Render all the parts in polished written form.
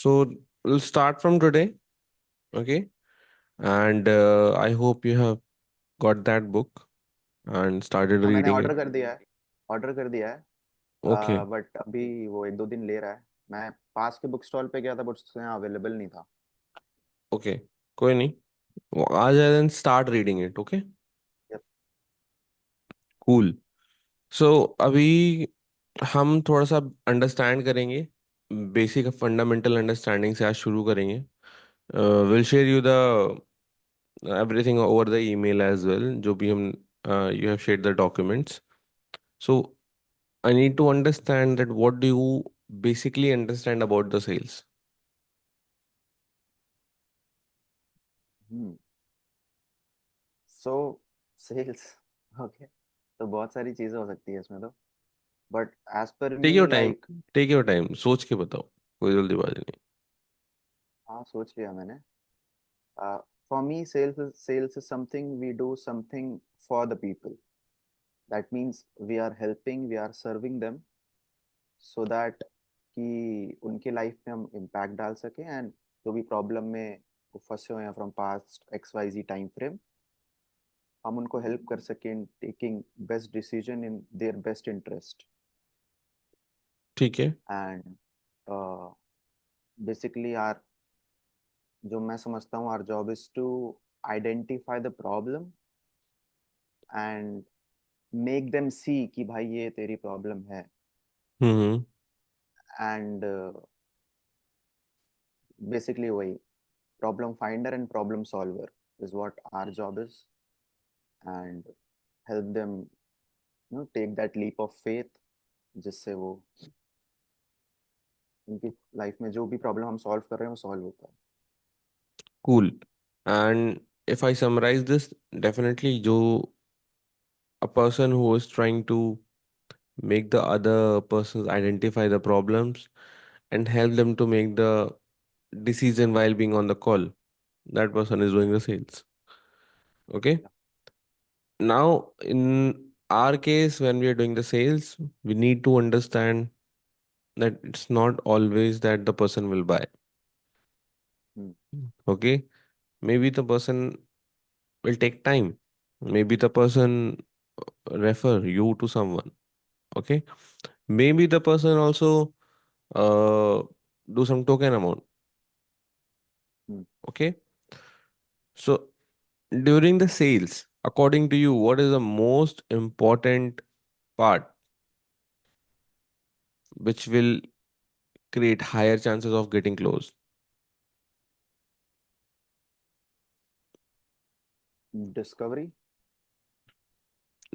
So we'll start from today, okay? And I hope you have got that book and started हाँ मैंने reading it. Order कर दिया है। Order कर दिया है। Okay, बट अभी वो 1-2 दिन ले रहा है। मैं पास के बुक स्टॉल पे गया था बट उसके यहाँ अवेलेबल नहीं था। okay. कोई नहीं, वो आ जाए then start reading it, okay? Yep. Cool. So अभी हम थोड़ा सा अंडरस्टैंड करेंगे, बेसिक फंडामेंटल अंडरस्टैंडिंग से आज शुरू करेंगे. Will share you the everything over the email as well, जो भी हम you have shared the documents. So I need to understand that what do you basically understand about the sales? Hmm. So sales. Okay. तो बहुत सारी चीज़ें हो सकती है इसमें तो। बट एज पर Take me your time. Like. Take your time. सोच के बताओ, कोई जल्दीबाजी नहीं. हाँ सोच लिया मैंने। For me sales is something we do something for the people. That means we are helping we are serving them so that कि उनके लाइफ में हम इम्पैक्ट डाल सकें एंड जो भी प्रॉब्लम में वो फंसे हुए हैं from past XYZ time frame हम उनको हेल्प कर सकें in taking best decision in their best interest. ठीक है. एंड बेसिकली आर जो मैं समझता हूँ our job is to identify the problem and make them see कि भाई ये तेरी प्रॉब्लम है। हम्म. एंड बेसिकली वही problem finder and problem solver is what our job is and help them take that leap of faith जिससे वो उनकी life में जो भी प्रॉब्लम हम सॉल्व कर रहे हैं वो सॉल्व होता है। Cool. And if I summarize this, definitely जो a person who is trying to make the other persons identify the problems and help them to make the decision while being on the call, that person is doing the sales. Okay. Now, in our case, when we are doing the sales, we need to understand that it's not always that the person will buy. Hmm. Okay, maybe the person will take time, maybe the person refer you to someone. Okay, maybe the person also uh, do some token amount. Hmm. Okay, so during the sales, according to you, what is the most important part which will create higher chances of getting closed? Discovery.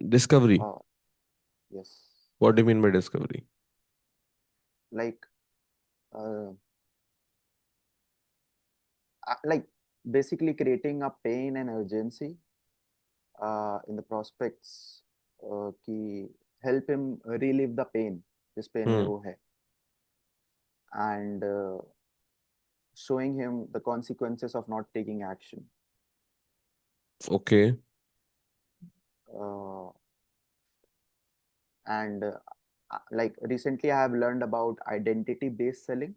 Discovery. और yes What do you mean by discovery? Like like basically creating a pain and urgency in the prospects कि help him relieve the pain जिस pen में Hmm. वो है and showing him the consequences of not taking action. Okay. uh, and like recently I have learned about identity based selling,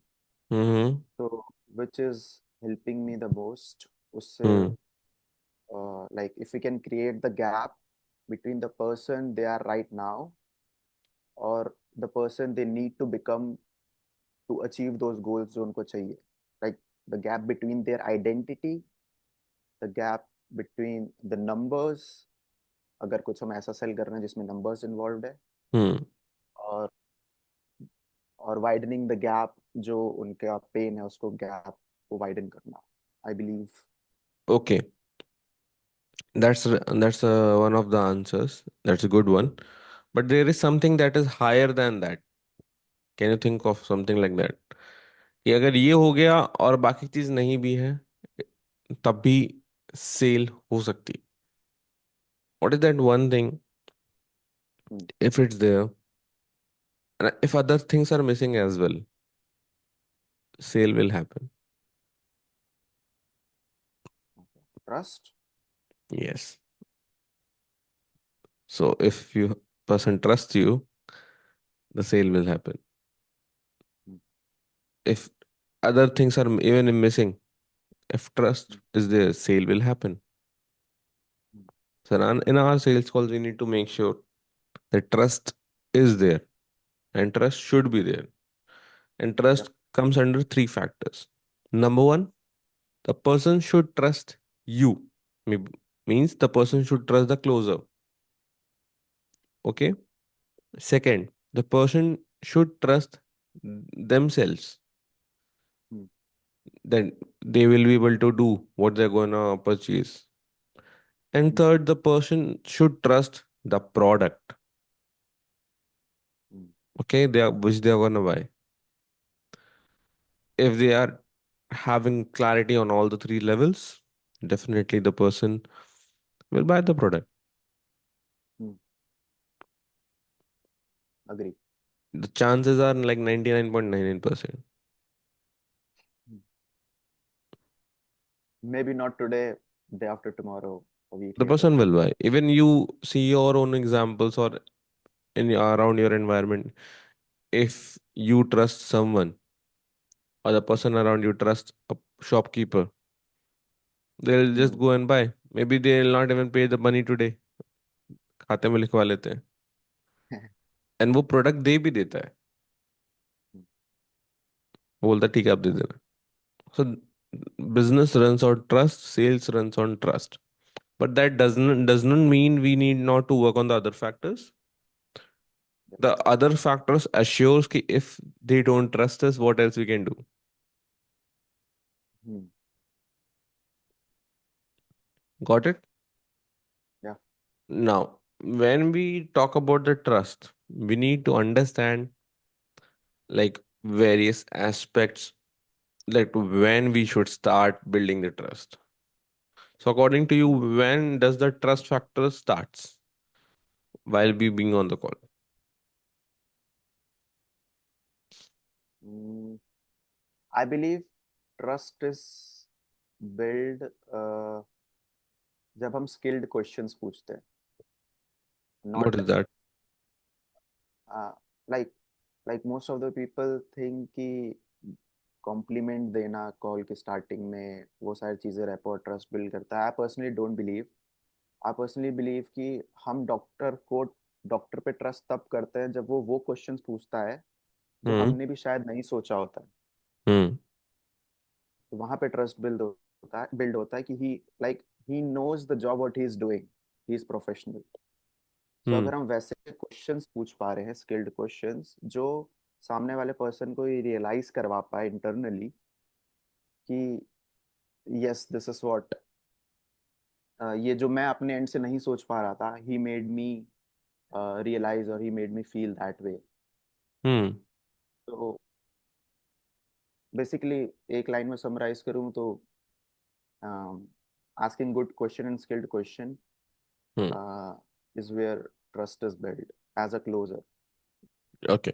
Mm-hmm. so which is helping me the most उससे Hmm. like if we can create the gap between the person they are right now or the person they need to become to achieve those goals जो उनको चाहिए, like the gap between their identity, the gap between the numbers, अगर कुछ हम ऐसा cell कर रहे हैं जिसमें नंबर्स इन्वॉल्व है, Hmm. और वाइडनिंग द गैप जो उनका पेन है उसको गैप को वाइडन करना, I believe. Okay. That's one of the answers. That's a good one. But there is something that is higher than that. Can you think of something like that? कि अगर ये हो गया और बाकी चीज नहीं भी है, तब भी सेल हो सकती. What is that one thing? If it's there, and if other things are missing as well, sale will happen. Trust. Yes. So if you person trusts you, the sale will happen. If other things are even missing. If trust mm, is there, sale will happen. mm. So in our sales calls, we need to make sure that trust is there and trust should be there. And trust Yep. comes under three factors. Number one, the person should trust you. Means the person should trust the closer. Okay. Second, the person should trust themselves. Mm, Then they will be able to do what they're gonna purchase. And mm, third, the person should trust the product. mm, Okay, they are which they are gonna buy. If they are having clarity on all the three levels, definitely the person will buy the product. mm. Agree. The chances are like 99.99%. Mm. Maybe not today, day after tomorrow, a week The later. person will buy. Even you see your own examples or around your environment. If you trust someone or the Mm, person around you trust a shopkeeper, they'll just mm. go and buy. Maybe they'll not even pay the money today. खाते में लिखवा लेते हैं. And वो product दे भी देता है. Mm, वो बोलता है ठीक है आप दे देना. So business runs on trust, sales runs on trust. But that does not mean we need not to work on the other factors. yep. The other factors assures कि if they don't trust us, what else we can do? Mm, Got it? yeah. Now, when we talk about the trust, we need to understand like various aspects, like when we should start building the trust. So, according to you, Mm. when does the trust factor starts while we being on the call? Mm. I believe trust is built जब हम skilled questions पूछते हैं, What not is that? uh, like most of the people think कि complement देना call के starting में वो सारी चीज़ें रेपो और ट्रस्ट बिल्ड करता है। आई पर्सनली बिलीव कि हम डॉक्टर पे ट्रस्ट तब करते हैं जब वो क्वेश्चंस पूछता है जो Hmm. हमने भी शायद नहीं सोचा होता है। Hmm. तो वहां पे ट्रस्ट बिल्ड होता है कि he knows the job what he is doing, he is professional. So Hmm. अगर हम वैसे क्वेश्चंस पूछ पा रहे हैं, स्किल्ड क्वेश्चंस जो सामने वाले पर्सन को ये रियलाइज करवा पाए इंटरनली कि यस दिस इज व्हाट, ये जो मैं अपने एंड से नहीं सोच पा रहा था, ही मेड मी रियलाइज और he made me feel that way. Hmm. तो बेसिकली एक लाइन में समराइज करूं तो asking good question and skilled question Hmm. is where trust is built as a closer. Okay.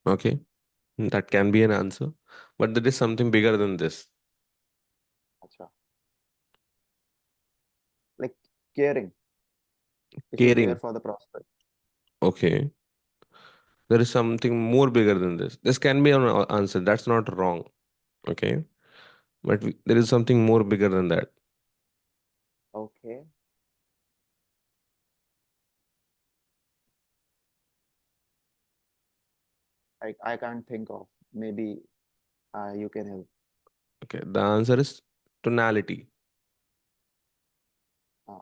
Okay. That can be an answer. But there is something bigger than this. अच्छा, like caring, if you care Caring. for the prospect. Okay. There is something more bigger than this. This can be an answer. That's not wrong. Okay. But there is something more bigger than that. Okay, I can't think of. Maybe you can help. Okay. The answer is tonality. Uh,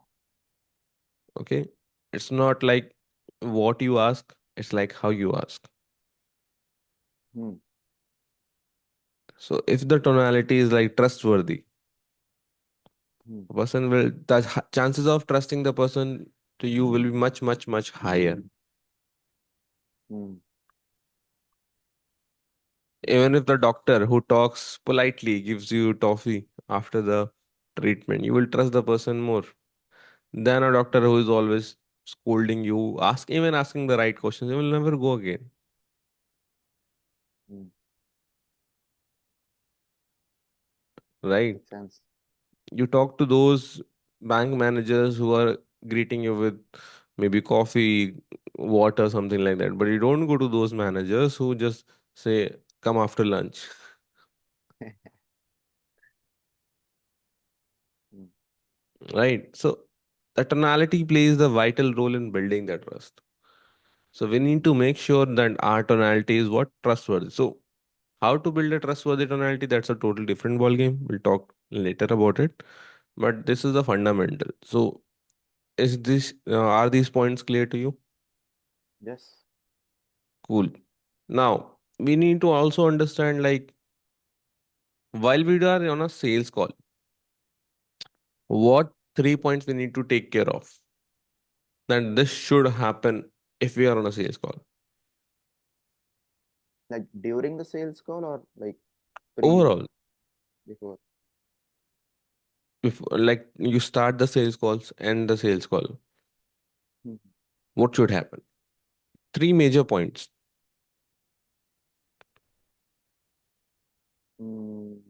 Okay. It's not like what you ask, it's like how you ask. hmm, So if the tonality is like trustworthy, hmm, the person will, the chances of trusting the person to you will be much, much, much higher. hmm, Even if the doctor who talks politely gives you toffee after the treatment, you will trust the person more than a doctor who is always scolding you, even asking the right questions. You will never go again, hmm. right? Makes sense. You talk to those bank managers who are greeting you with maybe coffee, water, something like that. But you don't go to those managers who just say, come after lunch. Hmm, right? So the tonality plays the vital role in building that trust. So we need to make sure that our tonality is what trustworthy. So how to build a trustworthy tonality? That's a total different ball game. We'll talk later about it. But this is the fundamental. So is this are these points clear to you? yes. Cool. Now we need to also understand like while we are on a sales call, what 3 points we need to take care of. That this should happen if we are on a sales call. Like during the sales call or like pre Overall, before? if like you start the sales calls and the sales call, Mhm. what should happen? Three major points. Mm,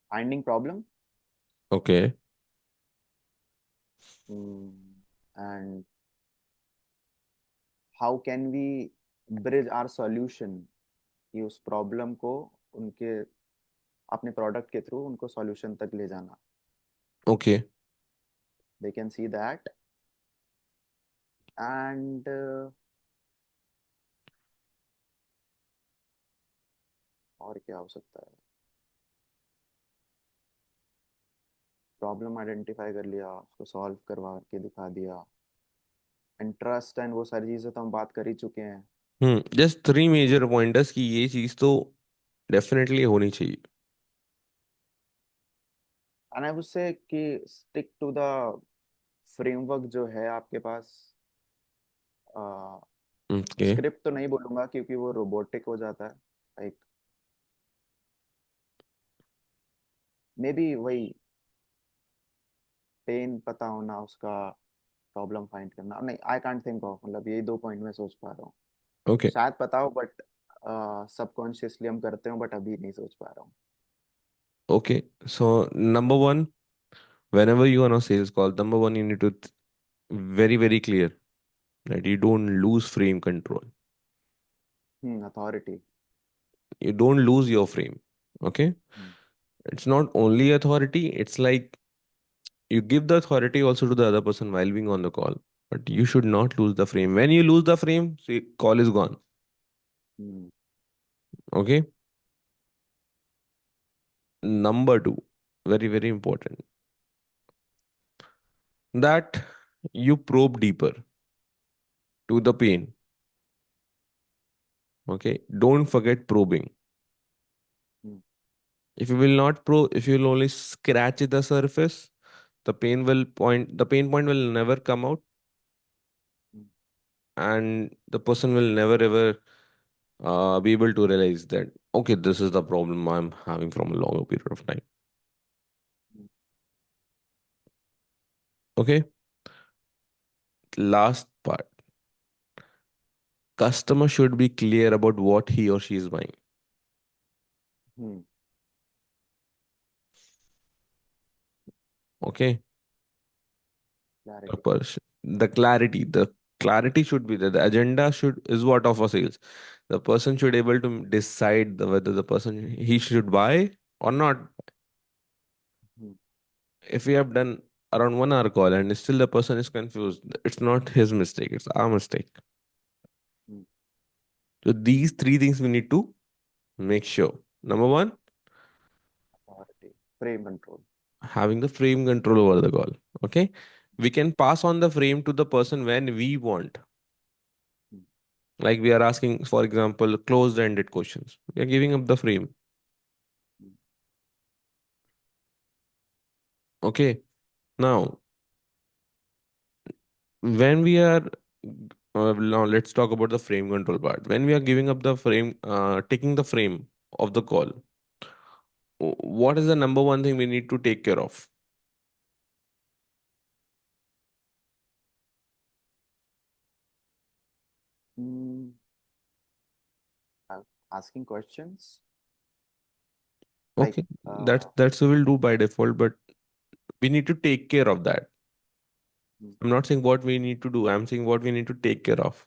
finding problem. Okay. Mm, and how can we bridge our solution कि उस problem को उनके अपने product के through उनको solution तक ले जाना. Okay. They can see that. And और क्या हो सकता है. प्रॉब्लम आइडेंटिफाई कर लिया, उसको सॉल्व करवा के दिखा दिया. एंड ट्रस्ट एंड वो सारी चीज़ें तो हम बात कर ही चुके हैं. जस्ट थ्री मेजर पॉइंटर्स की ये चीज तो डेफिनेटली होनी चाहिए. एंड आई वुड से कि स्टिक टू द फ्रेमवर्क जो है आपके पास. ओके. स्क्रिप्ट तो नहीं बोलूंगा क्योंकि वो रोबोटिक हो जाता है. लाइक मे बी वही पेन पता होना, उसका प्रॉब्लम फाइंड करना. नहीं, आई कांट थिंक ऑफ, मतलब यही 2 पॉइंट में सोच पा रहा हूँ. ओके. शायद पता हो बट सबकॉन्शियसली हम करते हो, बट अभी नहीं सोच पा रहा हूँ. Okay. So number one, whenever you are on a sales call, number one, you need to very very clear that you don't lose frame control. Authority. You don't lose your frame. Okay. It's not only authority, it's like you give the authority also to the other person while being on the call, but you should not lose the frame. When you lose the frame, see, call is gone. Okay. Number two, very very important, that you probe deeper to the pain. Okay, don't forget probing. If you will not probe, if you will only scratch the surface, the pain point will never come out, and the person will never ever be able to realize that okay, this is the problem I'm having from a longer period of time. Okay. Last part, customer should be clear about what he or she is buying. Okay. the clarity. person the clarity should be there. The agenda should is what of a sales. The person should able to decide whether the person he should buy or not. If we have done around 1 hour call and still the person is confused, it's not his mistake, it's our mistake. So these three things we need to make sure. Number one, authority. Frame control. having the frame control over the call. Okay. We can pass on the frame to the person when we want. Like we are asking, for example, closed ended questions. We are giving up the frame. Okay. Now, when we are now let's talk about the frame control part. When we are giving up the frame, taking the frame of the call, what is the number one thing we need to take care of? Asking questions like. Okay, that's we will do by default, but we need to take care of that. I'm not saying what we need to do. I'm saying what we need to take care of.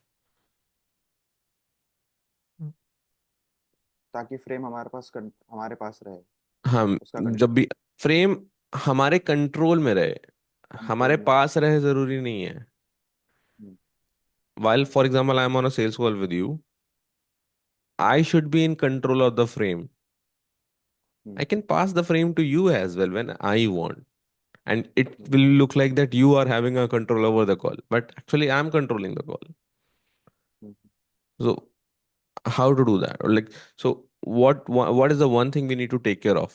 ताकि frame हमारे पास रहे. हम उसका जब control. भी frame हमारे control में रहे, हमारे कंट्रोल में रहे। पास रहे जरूरी नहीं है. हम्म, While for example I am on a sales call with you, hmm, I should be in control of the frame. I hmm, can pass the frame to you as well when I want, and it hmm, will look like that you are having a control over the call, but actually I'm controlling the call. Hmm. So how to do that? Or like, so what is the one thing we need to take care of?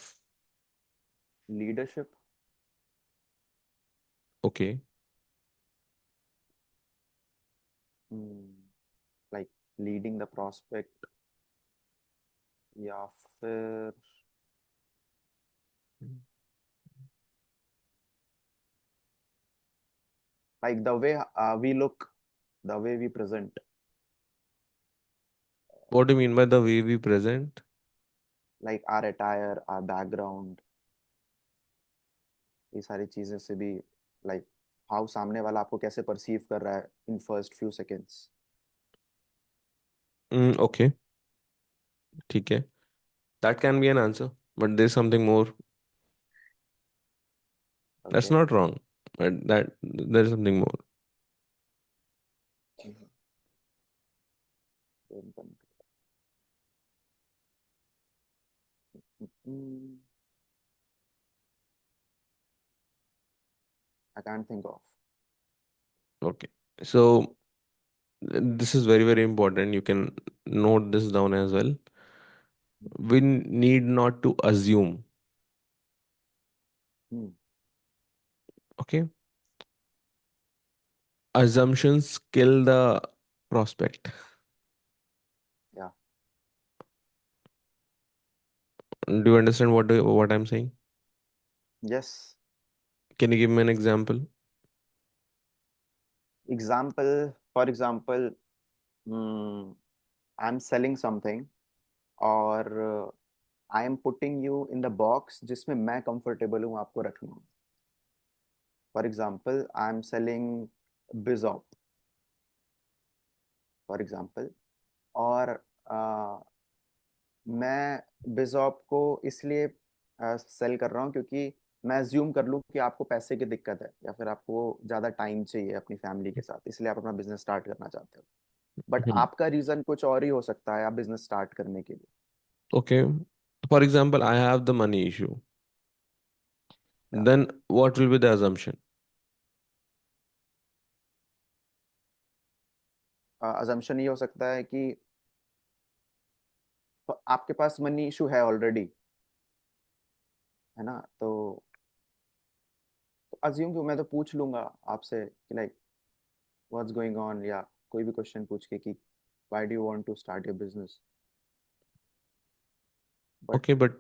Leadership. Okay. Like leading the prospect, या फिर like the way we look, the way we present, What do you mean by the way we present? Like our attire, our background, ये सारी चीजें से भी, like how सामने वाला आपको कैसे परसीव कर रहा है in first few seconds. Okay, ठीक है. That can be an answer, but there's something more. That's okay. not wrong, but that there is something more. I can't think of. Okay. So this is very, very important. You can note this down as well. We need not to assume. Okay. Assumptions kill the prospect. या। Do you understand what I'm saying? Yes. Can you give me an example? Example, for example, I am selling something, और I am putting you in the box जिसमें मैं comfortable हूँ आपको रखने में। For example, I am selling बिजॉप, for example, और मैं बिजॉप को इसलिए सेल कर रहा हूँ क्योंकि मैं अज्यूम कर लूँ कि आपको पैसे की दिक्कत है, या फिर आपको ज़्यादा टाइम चाहिए अपनी फैमिली के साथ, इसलिए आप अपना बिजनेस स्टार्ट करना चाहते हो। But Hmm. आपका रीज़न कुछ और ही हो सकता है आप बिजनेस स्टार्ट करने के लिए। Okay. For example, I have the money issue. या। Then what will be the assumption? Assumption ये हो सकता है कि आपके पास मनी इशू है ऑलरेडी, है ना, तो अज्यूम कि मैं तो पूछ लूंगा आपसे कि लाइक व्हाट्स गोइंग ऑन, या कोई भी क्वेश्चन पूछ के कि why do you want to start your business. But Okay, but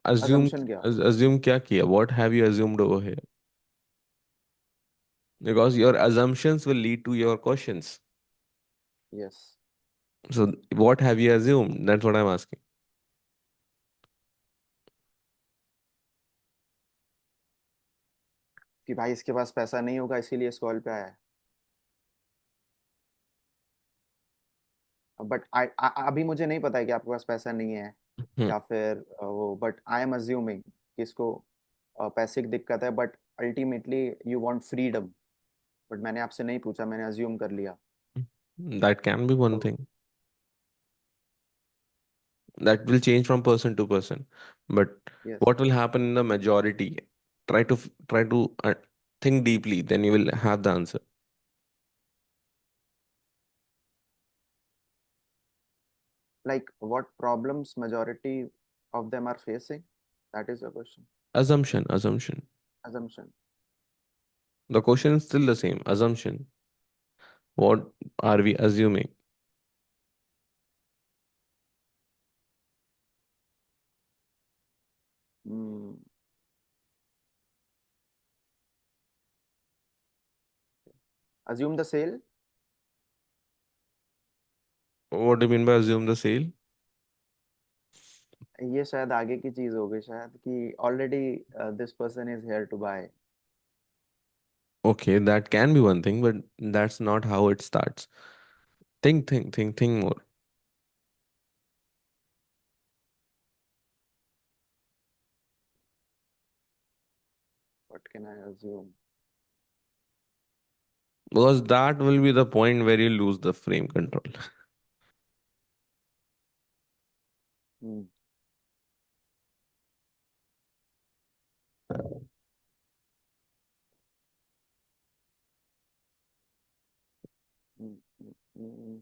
assume assumption क्या। assume क्या किया? What have you assumed over here? Because your assumptions will lead to your questions. Yes. So what have you assumed? That's what I'm asking. कि भाई इसके पास पैसा नहीं होगा इसीलिए इस कॉल पे आया है। बट अभी मुझे नहीं पता है कि आपके पास पैसा नहीं है, Hmm. या फिर वो, बट आई एम अज्यूमिंग कि इसको पैसे की दिक्कत है, but ultimately you want freedom. But मैंने आपसे नहीं पूछा, मैंने अज्यूम कर लिया। That can be one तो thing. That will change from person to person. But yes. what will happen in the majority? Try to think deeply, then you will have the answer. Like what problems majority of them are facing? That is the question. Assumption. Assumption. The question is still the same. Assumption. What are we assuming? Hmm. Assume the sale। What do you mean by assume the sale? ये शायद आगे की चीज हो गई शायद, कि already this person is here to buy. Okay, that can be one thing, but that's not how it starts. Think more. can I assume? Because that will be the point where you lose the frame control. Hmm. Hmm. Hmm. Hmm.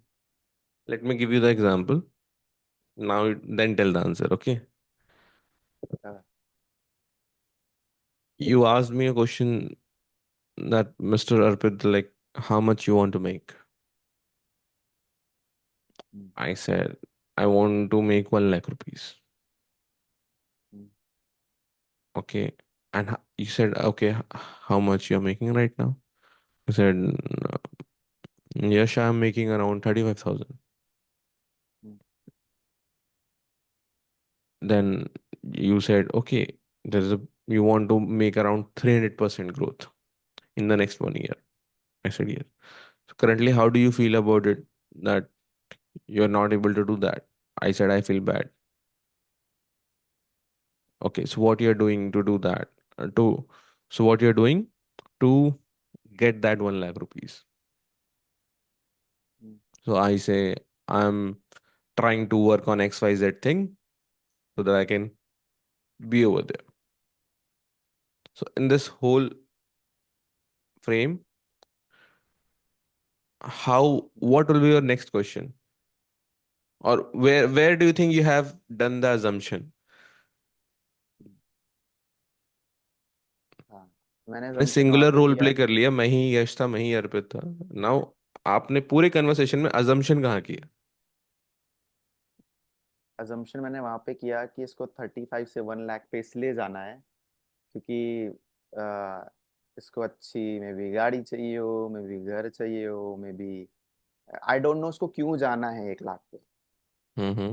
Let me give you the example. Now, then tell the answer, okay? Uh, You asked me a question that Mr. Arpit, like, how much you want to make? hmm. I said, I want to make 1 lakh rupees. Hmm. Okay. And you said, okay, how much you're making right now? I said, yes, I'm making around 35,000. Hmm. Then you said, okay, you want to make around 300% growth in the next 1 year. I said, yes. So currently, how do you feel about it that you're not able to do that? I said, I feel bad. Okay, so what you're doing to do that? So what you're doing to get that 1 lakh rupees? Hmm. So I say, I'm trying to work on XYZ thing so that I can be over there. So in this whole frame, what will be your next question? Or where do you think you have done the assumption? Hmm. हाँ, मैंने मैंने assumption वहाँ singular पे role किया play कर लिया, मैं ही यश था, मैं ही अर्पित था। नाउ आपने पूरे कन्वर्सेशन में अजम्पशन कहाँ किया? assumption मैंने वहाँ पे किया कि इसको 35 से 1 लाख पे इसलिए जाना है क्योंकि इसको अच्छी मे बी गाड़ी चाहिए हो, मे बी घर चाहिए हो, maybe I don't know उसको क्यों जाना है 1 लाख पे। हम्म।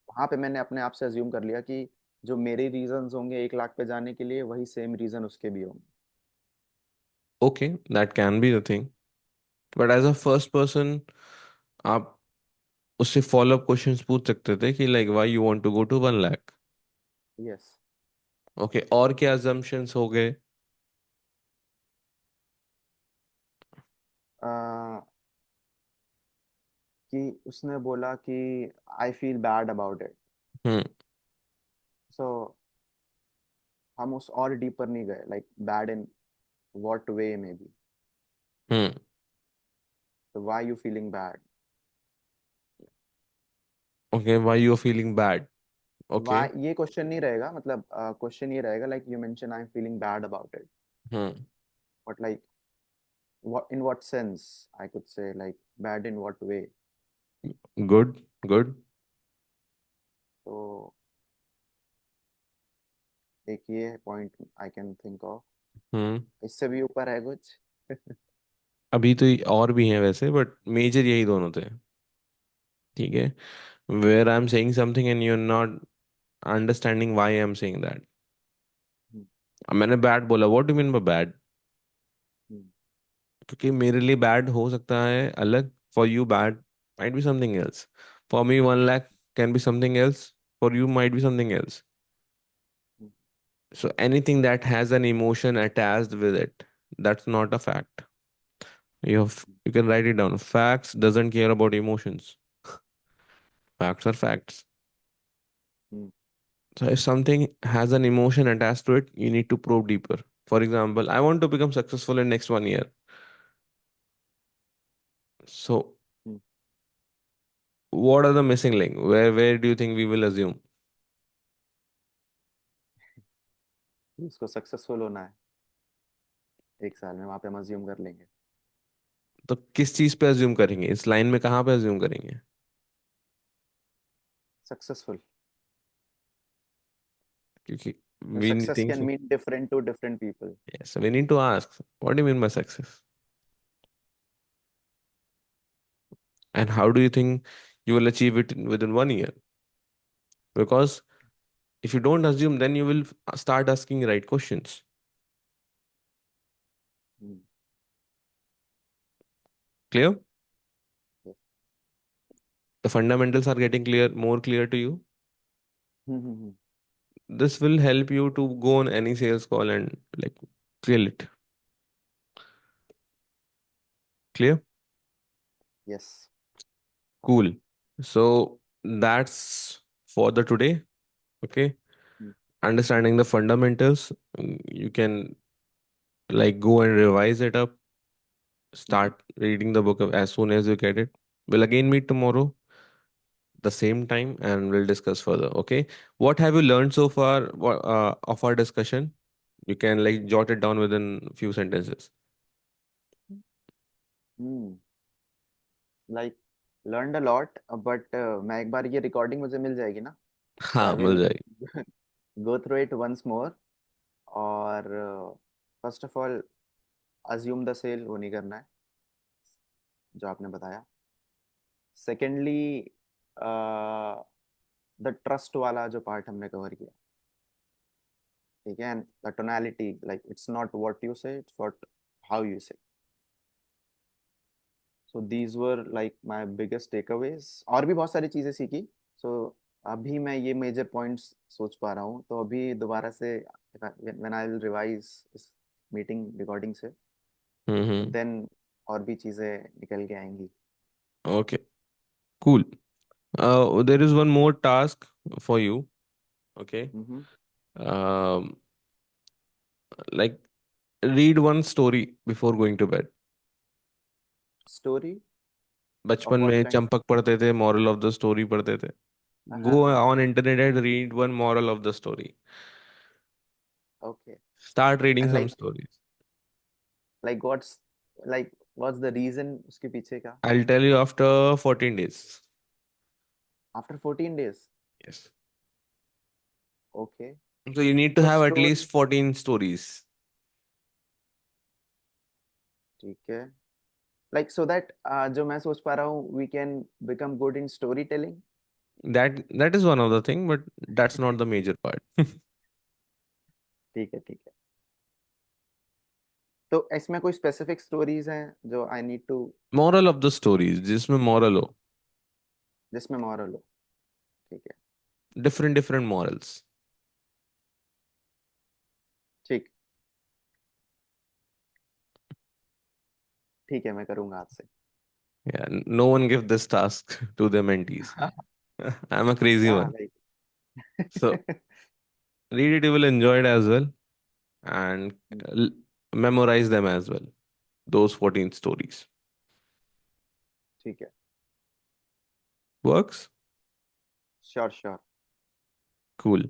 वहां पे मैंने अपने आप से अज्यूम कर लिया कि जो मेरे रीजंस होंगे 1 लाख पे जाने के लिए वही सेम रीजन उसके भी होंगे। Okay, that can be the thing, but as a first person आप उससे फॉलो अप क्वेश्चंस पूछ सकते थे कि like why you want to go to 1 lakh. Yes. Okay, और क्या assumptions हो गए? कि उसने बोला कि I feel bad about it. Hmm. So हम उस और डीपर नहीं गए, like bad in what way maybe, hmm. तो why you feeling bad. Okay, why you are feeling bad? Okay. Why ये क्वेश्चन नहीं रहेगा, मतलब क्वेश्चन ये रहेगा like you mention I am feeling bad about it, hmm. But like what in what sense, I could say, like bad in what way। Good, good. तो एक ये point I can think of. Hmm. इससे भी ऊपर है कुछ? अभी तो और भी हैं वैसे, बट मेजर यही दोनों थे। ठीक है, where I am saying something and you are not understanding why I am saying that. Hmm. मैंने बैड बोला, what do mean by bad? Hmm. क्योंकि मेरे लिए बैड हो सकता है अलग, for you bad might be something else. For me 1 lakh can be something else, for you might be something else. Hmm. So anything that has an emotion attached with it, that's not a fact. You can write it down. Facts doesn't care about emotions. Facts are facts. Hmm. So if something has an emotion attached to it, you need to probe deeper. For example, I want to become successful in next 1 year. So hmm. what are the missing link? Where do you think we will assume? उसको successful होना है 1 साल में, वहां पे हम assume कर लेंगे। तो किस चीज पे अज्यूम करेंगे? इस लाइन में कहाँ पे अज्यूम करेंगे? सक्सेसफुल। क्योंकि we success think can mean different to different people. yes, we need to ask, what do you mean by success? And how do you think you will achieve it within 1 year? Because if you don't assume, then you will start asking right questions. Clear? The fundamentals are getting clear, more clear to you. This will help you to go on any sales call and like Clear it. Clear? Yes. Cool. So that's for the today. Okay. Mm, Understanding the fundamentals. You can like go and revise it up. mhm. Start reading the book as soon as you get it. We'll again meet tomorrow, the same time, and we'll discuss further. Okay. What have you learned so far of our discussion? You can like jot it down within few sentences. Hmm. Like learned a lot, but मैं एक बार ये recording मुझे मिल जाएगी ना? So I हाँ मिल will जाएगी. go through it once more. और first of all, assume the sale वो नहीं करना है जो आपने बताया. Secondly, द ट्रस्ट वाला जो पार्ट हमने कवर किया, ठीक है, and the tonality, like it's not what you से, इट्स व्हाट हाउ यू से. So these were like my biggest takeaways. और भी बहुत सारी चीजें सीखी. सो अभी मैं ये मेजर पॉइंट्स सोच पा रहा हूँ, तो अभी दोबारा से व्हेन आई विल रिवाइज इस मीटिंग रिकॉर्डिंग से, हम्म. देन और भी चीजें निकल के आएंगी. Okay. Cool. There is one more task for you. Okay. Hmm. Um, like read one story before going to bed. Story बचपन ऑफ व्हाट में काइंड? चंपक पढ़ते थे, मॉरल ऑफ द स्टोरी पढ़ते थे. हाँ Go हाँ. on internet and read one moral of the story. Okay. Start reading and some like stories. What's, like what's the reason उसके पीछे का? I'll tell you after 14 days. After 14 days? Yes. Okay. So you need to तो have at story, least 14 stories. ठीक है. Like so that जो मैं सोच पा रहा हूँ, we can become good in story telling. That is one of the thing, but that's not the major part. ठीक है, ठीक है. तो इसमें कोई स्पेसिफिक स्टोरीज हैं जो I need to, Moral of the stories, जिसमें moral हो. जिसमें मॉरल हो? ठीक है. Different morals. ठीक. ठीक है, मैं करूंगा आज से. Yeah, no one give this task to the mentees. I'm a crazy हाँ one. Like. So read it, you will enjoy it as well, and l- memorize them as well. Those 14 stories. ठीक है. Works? Sure sure. Cool.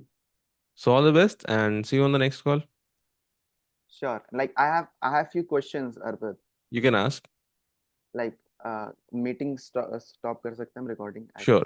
So all the best and see you on the next call. Sure. Like I have few questions Arpit. You can ask. Like meeting stop कर सकते हैं हम recording? Sure.